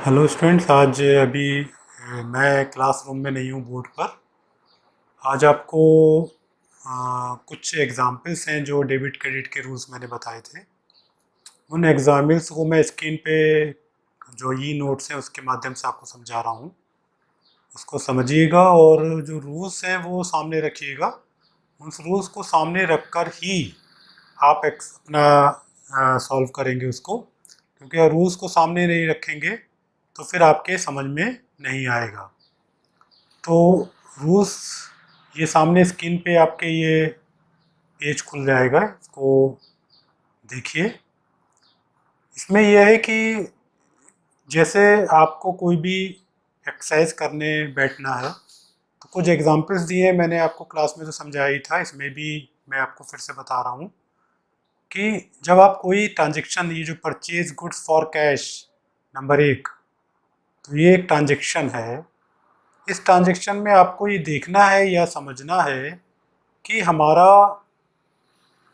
Hello students, आज अभी मैं क्लासरूम में नहीं हूँ, बोर्ड पर। आज आपको कुछ एग्जाम्पल्स हैं जो डेबिट क्रेडिट के रूल्स मैंने बताए थे। उन एग्जाम्पल्स को मैं स्क्रीन पे जो ई नोट्स हैं उसके माध्यम से आपको समझा रहा हूँ। उसको समझिएगा और जो रूल्स हैं वो सामने रखिएगा। उन रूल्स को सामने रखकर ही आप अपना सॉल्व करेंगे उसको, क्योंकि रूल्स को सामने नहीं रखेंगे तो फिर आपके समझ में नहीं आएगा। तो रूल्स ये सामने स्क्रीन पे आपके ये पेज खुल जाएगा, इसको देखिए। इसमें यह है कि जैसे आपको कोई भी एक्सरसाइज करने बैठना है तो कुछ एग्जांपल्स दिए मैंने आपको क्लास में तो समझाया ही था, इसमें भी मैं आपको फिर से बता रहा हूँ कि जब आप कोई ट्रांजेक्शन, ये जो purchase goods for cash number 1, तो ये एक ट्रांजेक्शन है। इस ट्रांजेक्शन में आपको ये देखना है या समझना है कि हमारा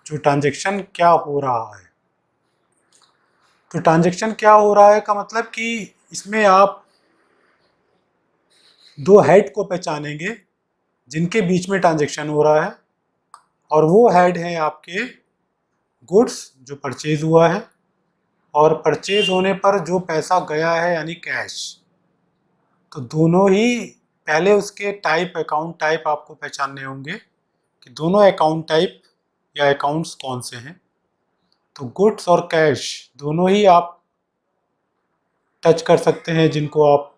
जो ट्रांजेक्शन क्या हो रहा है। तो ट्रांजेक्शन क्या हो रहा है का मतलब कि इसमें आप दो हेड को पहचानेंगे जिनके बीच में ट्रांजेक्शन हो रहा है, और वो हेड हैं आपके गुड्स जो परचेज हुआ है, और परचेज होने पर जो पैसा गया है यानी कैश। तो दोनों ही पहले उसके टाइप, अकाउंट टाइप आपको पहचानने होंगे कि दोनों अकाउंट टाइप या अकाउंट्स कौन से हैं। तो गुड्स और कैश दोनों ही आप टच कर सकते हैं, जिनको आप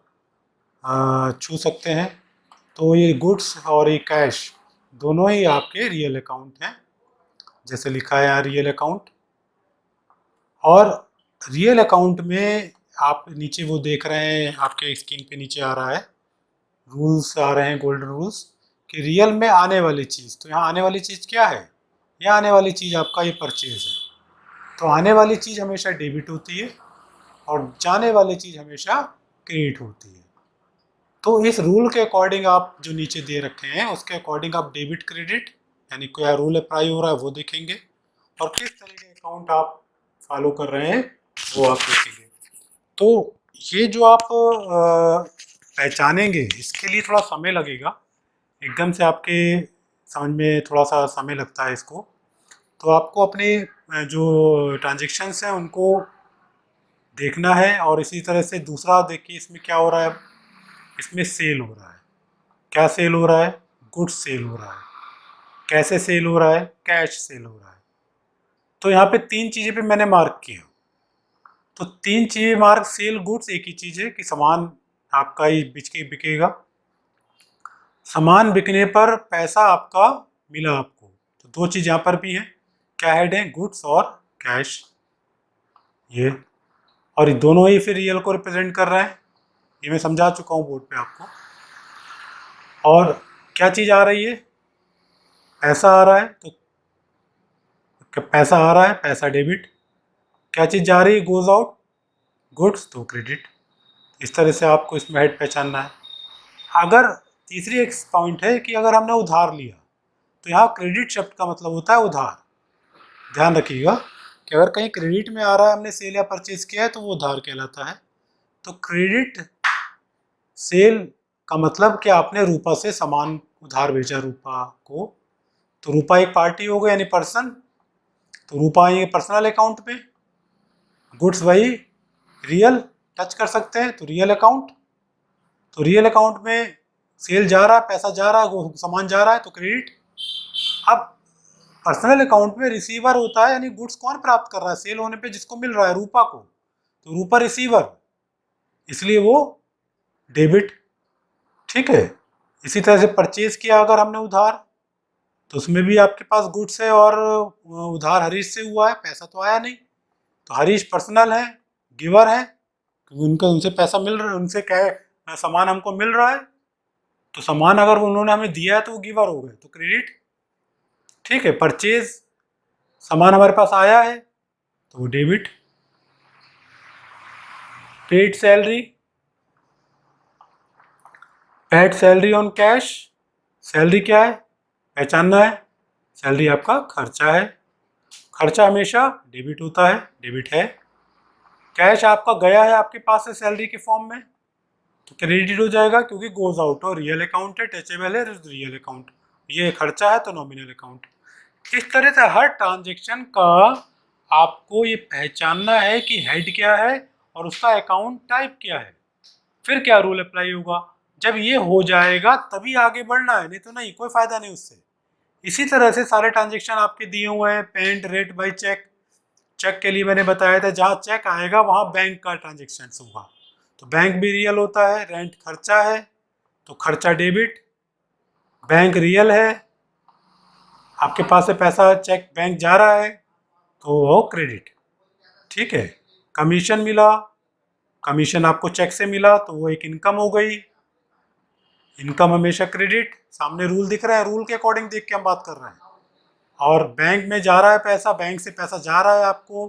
छू सकते हैं। तो ये गुड्स और ये कैश दोनों ही आपके रियल अकाउंट हैं, जैसे लिखा है यहाँ रियल अकाउंट। और रियल अकाउंट में आप नीचे वो देख रहे हैं, आपके स्क्रीन पे नीचे आ रहा है, रूल्स आ रहे हैं, गोल्डन रूल्स, कि रियल में आने वाली चीज़। तो यहाँ आने वाली चीज़ क्या है? यहाँ आने वाली चीज़ आपका ये परचेज है। तो आने वाली चीज़ हमेशा डेबिट होती है और जाने वाली चीज़ हमेशा क्रेडिट होती है। तो इस रूल के अकॉर्डिंग आप जो नीचे दे रखे हैं उसके अकॉर्डिंग आप डेबिट क्रेडिट यानी क्या रूल अप्लाई हो रहा है वो देखेंगे, और किस तरह के अकाउंट आप फॉलो कर रहे हैं वो आप देखेंगे। तो ये जो आप पहचानेंगे इसके लिए थोड़ा समय लगेगा, एकदम से आपके समझ में थोड़ा सा समय लगता है इसको। तो आपको अपने जो ट्रांजेक्शन्स हैं उनको देखना है, और इसी तरह से दूसरा देखिए इसमें क्या हो रहा है। इसमें सेल हो रहा है। क्या सेल हो रहा है? गुड्स सेल हो रहा है। कैसे सेल हो रहा है? कैश सेल हो रहा है। तो यहाँ पे तीन चीज़ें पे मैंने मार्क किया। तो तीन चीज़ें मार्क, सेल गुड्स एक ही चीज़ है कि सामान आपका ही बिकेगा। सामान बिकने पर पैसा आपका मिला आपको। तो दो चीज़ यहाँ पर भी हैं, क्या हेड है? गुड्स और कैश। ये और ये दोनों ही फिर रियल को रिप्रेजेंट कर रहे हैं, ये मैं समझा चुका हूँ बोर्ड पे आपको। और क्या चीज़ आ रही है? पैसा आ रहा है। तो पैसा आ रहा है, पैसा डेबिट। क्या चीज़ जा रही है? गोज आउट, गुड्स, तो क्रेडिट। इस तरह से आपको इसमें हेड पहचानना है। अगर तीसरी एक पॉइंट है कि अगर हमने उधार लिया तो यहाँ क्रेडिट शब्द का मतलब होता है उधार। ध्यान रखिएगा कि अगर कहीं क्रेडिट में आ रहा है, हमने सेल या परचेज किया है, तो वो उधार कहलाता है। तो क्रेडिट सेल का मतलब कि आपने रूपा से सामान उधार बेचा रूपा को। तो रूपा एक पार्टी हो गई यानी पर्सन, तो रूपा आएंगे पर्सनल अकाउंट पे। गुड्स वही रियल टच कर सकते हैं, तो रियल अकाउंट। तो रियल अकाउंट में सेल जा रहा है, पैसा जा रहा है, सामान जा रहा है, तो क्रेडिट। अब पर्सनल अकाउंट में रिसीवर होता है, यानी गुड्स कौन प्राप्त कर रहा है? सेल होने पे जिसको मिल रहा है, रूपा को। तो रूपा रिसीवर, इसलिए वो डेबिट। ठीक है। इसी तरह से परचेज किया अगर हमने उधार, तो उसमें भी आपके पास गुड्स है और उधार हरीश से हुआ है, पैसा तो आया नहीं। तो हरीश पर्सनल है, गिवर है, क्योंकि उनका उनसे पैसा मिल रहा है, उनसे क्या है, सामान हमको मिल रहा है। तो सामान अगर उन्होंने हमें दिया है तो वो गिवर हो गए, तो क्रेडिट। ठीक है। परचेज, सामान हमारे पास आया है तो वो debit. Paid salary, paid salary on cash. Salary क्या है? पहचानना है। सैलरी आपका खर्चा है। खर्चा हमेशा डेबिट होता है, डेबिट है। कैश आपका गया है आपके पास से सैलरी के फॉर्म में, तो क्रेडिट हो जाएगा क्योंकि गोज आउट और रियल अकाउंट है, टचेबल है रियल अकाउंट, ये खर्चा है तो नॉमिनल अकाउंट। इस तरह से हर ट्रांजेक्शन का आपको ये पहचानना है कि हेड क्या है और उसका अकाउंट टाइप क्या है, फिर क्या रूल अप्लाई होगा। जब ये हो जाएगा तभी आगे बढ़ना है, नहीं तो नहीं, कोई फायदा नहीं उससे। इसी तरह से सारे ट्रांजेक्शन आपके दिए हुए हैं, payment rate by cheque. Cheque के लिए मैंने बताया था जहाँ चेक आएगा वहाँ बैंक का ट्रांजेक्शन होगा, तो बैंक भी रियल होता है। रेंट खर्चा है तो खर्चा डेबिट, बैंक रियल है, आपके पास से पैसा चेक बैंक जा रहा है तो वो क्रेडिट। ठीक है। कमीशन मिला, कमीशन आपको चेक से मिला तो वो एक इनकम हो गई, इनकम हमेशा क्रेडिट। सामने रूल दिख रहा है, रूल के अकॉर्डिंग देख के हम बात कर रहे हैं। और बैंक में जा रहा है पैसा, बैंक से पैसा जा रहा है आपको,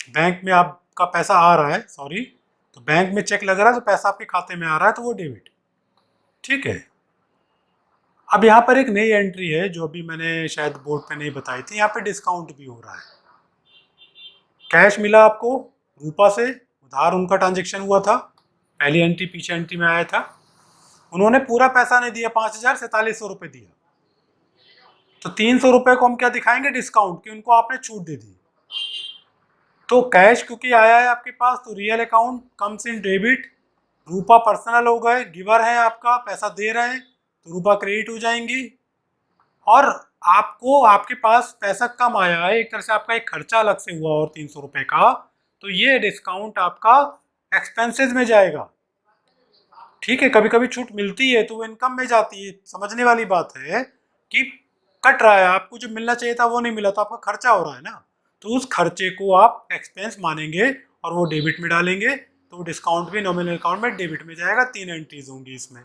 बैंक में आपका पैसा आ रहा है, सॉरी, तो बैंक में चेक लग रहा है तो पैसा आपके खाते में आ रहा है तो वो डेबिट। ठीक है। अब यहाँ पर एक नई एंट्री है जो अभी मैंने शायद बोर्ड पे नहीं बताई थी, यहाँ पे डिस्काउंट भी हो रहा है। कैश मिला आपको रूपा से, उधार उनका ट्रांजेक्शन हुआ था, पहली एंट्री पीछे एंट्री में आया था, उन्होंने पूरा पैसा नहीं दिया, 5,4700 रुपये दिया, तो 300 रुपये को हम क्या दिखाएंगे, डिस्काउंट, कि उनको आपने छूट दे दी। तो कैश क्योंकि आया है आपके पास तो real account comes in debit, Rupa personal हो गए, गिवर है आपका, पैसा दे रहे हैं तो रूपा क्रेडिट हो जाएंगी। और आपको आपके पास पैसा कम आया है, एक तरह से आपका एक खर्चा अलग से हुआ और 300 रुपये का, तो ये डिस्काउंट आपका एक्सपेंसेस में जाएगा। ठीक है, कभी कभी छूट मिलती है तो वो इनकम में जाती है, समझने वाली बात है कि कट रहा है, आपको जो मिलना चाहिए था वो नहीं मिला तो आपका खर्चा हो रहा है ना, तो उस खर्चे को आप एक्सपेंस मानेंगे और वो डेबिट में डालेंगे, तो वो डिस्काउंट भी नॉमिनल अकाउंट में डेबिट में जाएगा। 3 एंट्रीज होंगी इसमें।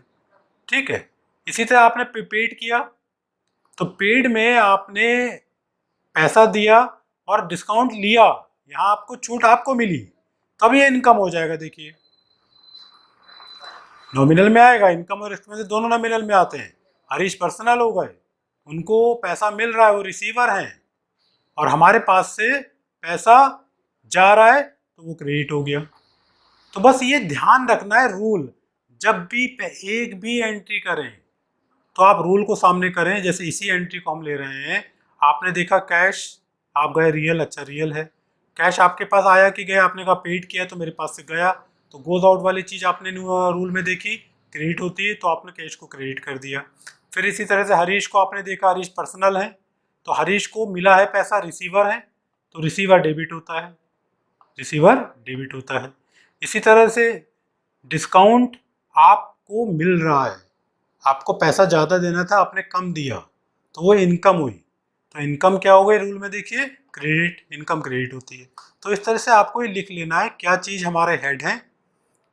ठीक है। इसी तरह आपने पेड किया, तो पेड में आपने पैसा दिया और डिस्काउंट लिया, यहाँ आपको छूट आपको मिली, तब ये इनकम हो जाएगा। देखिए नॉमिनल में आएगा, इनकम और एक्सपेंस दोनों नॉमिनल में आते हैं। हरीश पर्सनल हो गए, उनको पैसा मिल रहा है, वो रिसीवर हैं, और हमारे पास से पैसा जा रहा है तो वो क्रेडिट हो गया। तो बस ये ध्यान रखना है रूल, जब भी एक भी एंट्री करें तो आप रूल को सामने करें। जैसे इसी एंट्री को हम ले रहे हैं, आपने देखा कैश, आप गए रियल, अच्छा रियल है, कैश आपके पास आया कि गया, आपने कहा पेड किया तो मेरे पास से गया, तो गोज आउट वाली चीज़ आपने रूल में देखी, क्रेडिट होती है तो आपने कैश को क्रेडिट कर दिया। फिर इसी तरह से हरीश को आपने देखा, हरीश पर्सनल है तो हरीश को मिला है पैसा, रिसीवर है तो रिसीवर डेबिट होता है, रिसीवर डेबिट होता है। इसी तरह से डिस्काउंट आपको मिल रहा है, आपको पैसा ज़्यादा देना था, आपने कम दिया तो वो इनकम हुई, तो इनकम क्या हो गई, रूल में देखिए क्रेडिट, इनकम क्रेडिट होती है। तो इस तरह से आपको ये लिख लेना है क्या चीज़ हमारे हेड हैं,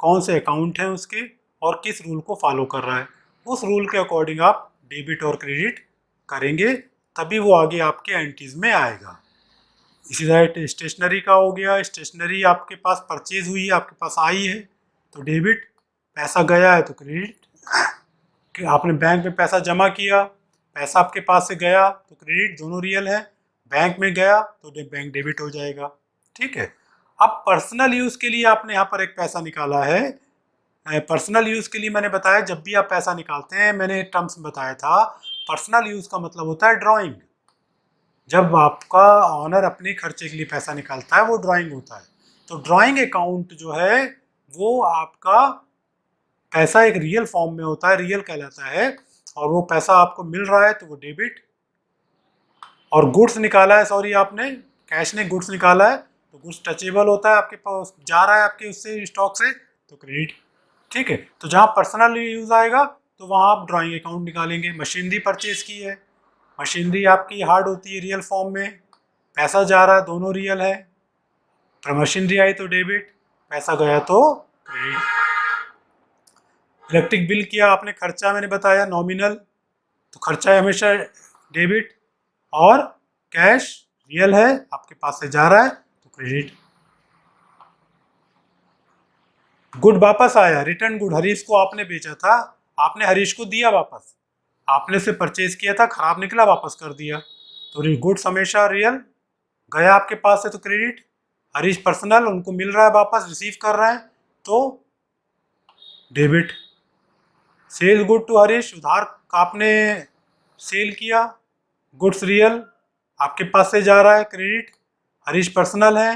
कौन से अकाउंट हैं उसके, और किस रूल को फॉलो कर रहा है, उस रूल के अकॉर्डिंग आप डेबिट और क्रेडिट करेंगे, तभी वो आगे आपके एंट्रीज में आएगा। इसी तरह स्टेशनरी का हो गया, स्टेशनरी आपके पास परचेज हुई है, आपके पास आई है तो डेबिट, पैसा गया है तो क्रेडिट, कि आपने बैंक में पैसा जमा किया, पैसा आपके पास से गया तो क्रेडिट, दोनों रियल है, बैंक में गया तो बैंक डेबिट हो जाएगा। ठीक है। अब पर्सनल यूज़ के लिए आपने यहाँ पर एक पैसा निकाला है, पर्सनल यूज़ के लिए मैंने बताया जब भी आप पैसा निकालते हैं, मैंने टर्म्स में बताया था, पर्सनल यूज़ का मतलब होता है ड्राइंग। जब आपका ऑनर अपने खर्चे के लिए पैसा निकालता है वो ड्राइंग होता है, तो ड्राइंग अकाउंट जो है वो आपका पैसा एक रियल फॉर्म में होता है, रियल कहलाता है, और वो पैसा आपको मिल रहा है तो वो डेबिट। और गुड्स निकाला है, सॉरी आपने कैश ने गुड्स निकाला है तो गुड्स टचेबल होता है, आपके पास जा रहा है आपके उससे स्टॉक से तो क्रेडिट। ठीक है। तो जहाँ पर्सनल यूज आएगा तो वहाँ आप ड्राइंग अकाउंट निकालेंगे। मशीनरी परचेज की है, मशीनरी आपकी हार्ड होती है रियल फॉर्म में, पैसा जा रहा है, दोनों रियल है, पर मशीनरी आई तो डेबिट, पैसा गया तो क्रेडिट। इलेक्ट्रिक बिल किया आपने, खर्चा मैंने बताया नॉमिनल, तो खर्चा है हमेशा डेबिट, और कैश रियल है आपके पास से जा रहा है तो क्रेडिट। गुड वापस आया, रिटर्न गुड, हरीश को आपने बेचा था, आपने हरीश को दिया वापस, आपने से परचेज किया था, खराब निकला वापस कर दिया, तो गुड्स हमेशा रियल, गया आपके पास से तो क्रेडिट, हरीश पर्सनल, उनको मिल रहा है वापस, रिसीव कर रहे हैं, तो debit. Sell good to Harish, उधार आपने सेल किया, गुड्स रियल आपके पास से जा रहा है, क्रेडिट। हरीश पर्सनल है,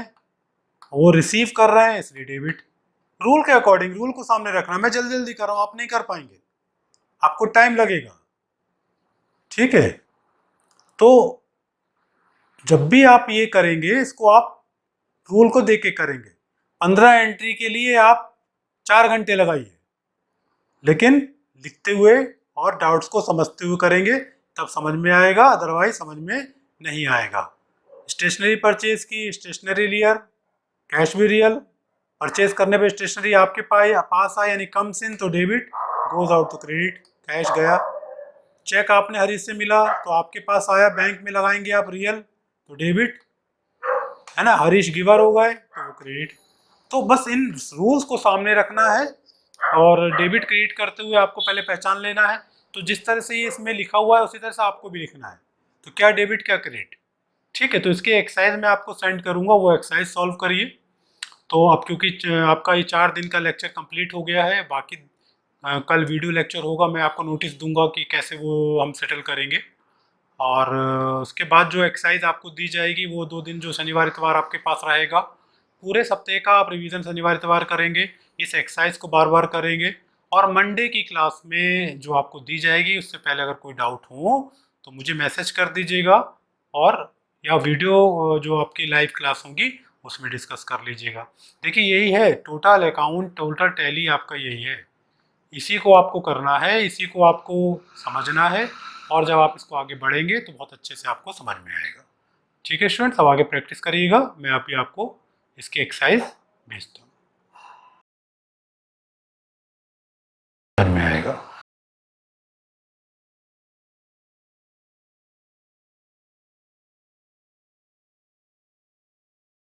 वो रिसीव कर रहे हैं, इसलिए डेबिट। रूल के अकॉर्डिंग, रूल को सामने रखना। मैं जल्दी जल्दी कर रहा हूं, आप नहीं कर पाएंगे, आपको टाइम लगेगा, ठीक है। तो जब भी आप ये करेंगे, इसको आप रूल को देख के करेंगे। 15 एंट्री के लिए आप 4 घंटे लगाइए, लेकिन लिखते हुए और डाउट्स को समझते हुए करेंगे, तब समझ में आएगा, अदरवाइज समझ में नहीं आएगा। स्टेशनरी परचेज की, स्टेशनरी रियल, कैश भी रियल। परचेज करने पे स्टेशनरी आपके पास आए, यानी कम्स इन, तो डेबिट, गोज आउट तो क्रेडिट, कैश गया। चेक आपने हरीश से मिला तो आपके पास आया, बैंक में लगाएंगे आप रियल, तो डेबिट, है ना। हरीश गिवर हो गए तो वो क्रेडिट। तो बस इन रूल्स को सामने रखना है, और डेबिट क्रेडिट करते हुए आपको पहले पहचान लेना है। तो जिस तरह से ये इसमें लिखा हुआ है, उसी तरह से आपको भी लिखना है। तो क्या डेबिट, क्या क्रेडिट, ठीक है। तो इसके एक्सरसाइज मैं आपको सेंड करूंगा, वो एक्सरसाइज सॉल्व करिए। तो अब क्योंकि आपका ये 4 दिन का लेक्चर कंप्लीट हो गया है, बाकी कल वीडियो लेक्चर होगा, मैं आपको नोटिस दूंगा कि कैसे वो हम सेटल करेंगे। और उसके बाद जो एक्सरसाइज आपको दी जाएगी, वो 2 दिन जो शनिवार इतवार आपके पास रहेगा, पूरे सप्ताह का आप रिवीजन शनिवार इतवार करेंगे, इस एक्सरसाइज को बार बार करेंगे। और मंडे की क्लास में जो आपको दी जाएगी, उससे पहले अगर कोई डाउट हो तो मुझे मैसेज कर दीजिएगा, और या वीडियो जो आपकी लाइव क्लास होगी उसमें डिस्कस कर लीजिएगा। देखिए यही है टोटल अकाउंट, टोटल टैली आपका यही है, इसी को आपको करना है, इसी को आपको समझना है। और जब आप इसको आगे बढ़ेंगे तो बहुत अच्छे से आपको समझ में आएगा, ठीक है स्टूडेंट्स। अब आगे प्रैक्टिस करिएगा, मैं अभी आपको इसकी एक्सरसाइज भेजता हूँ, समझ में आएगा।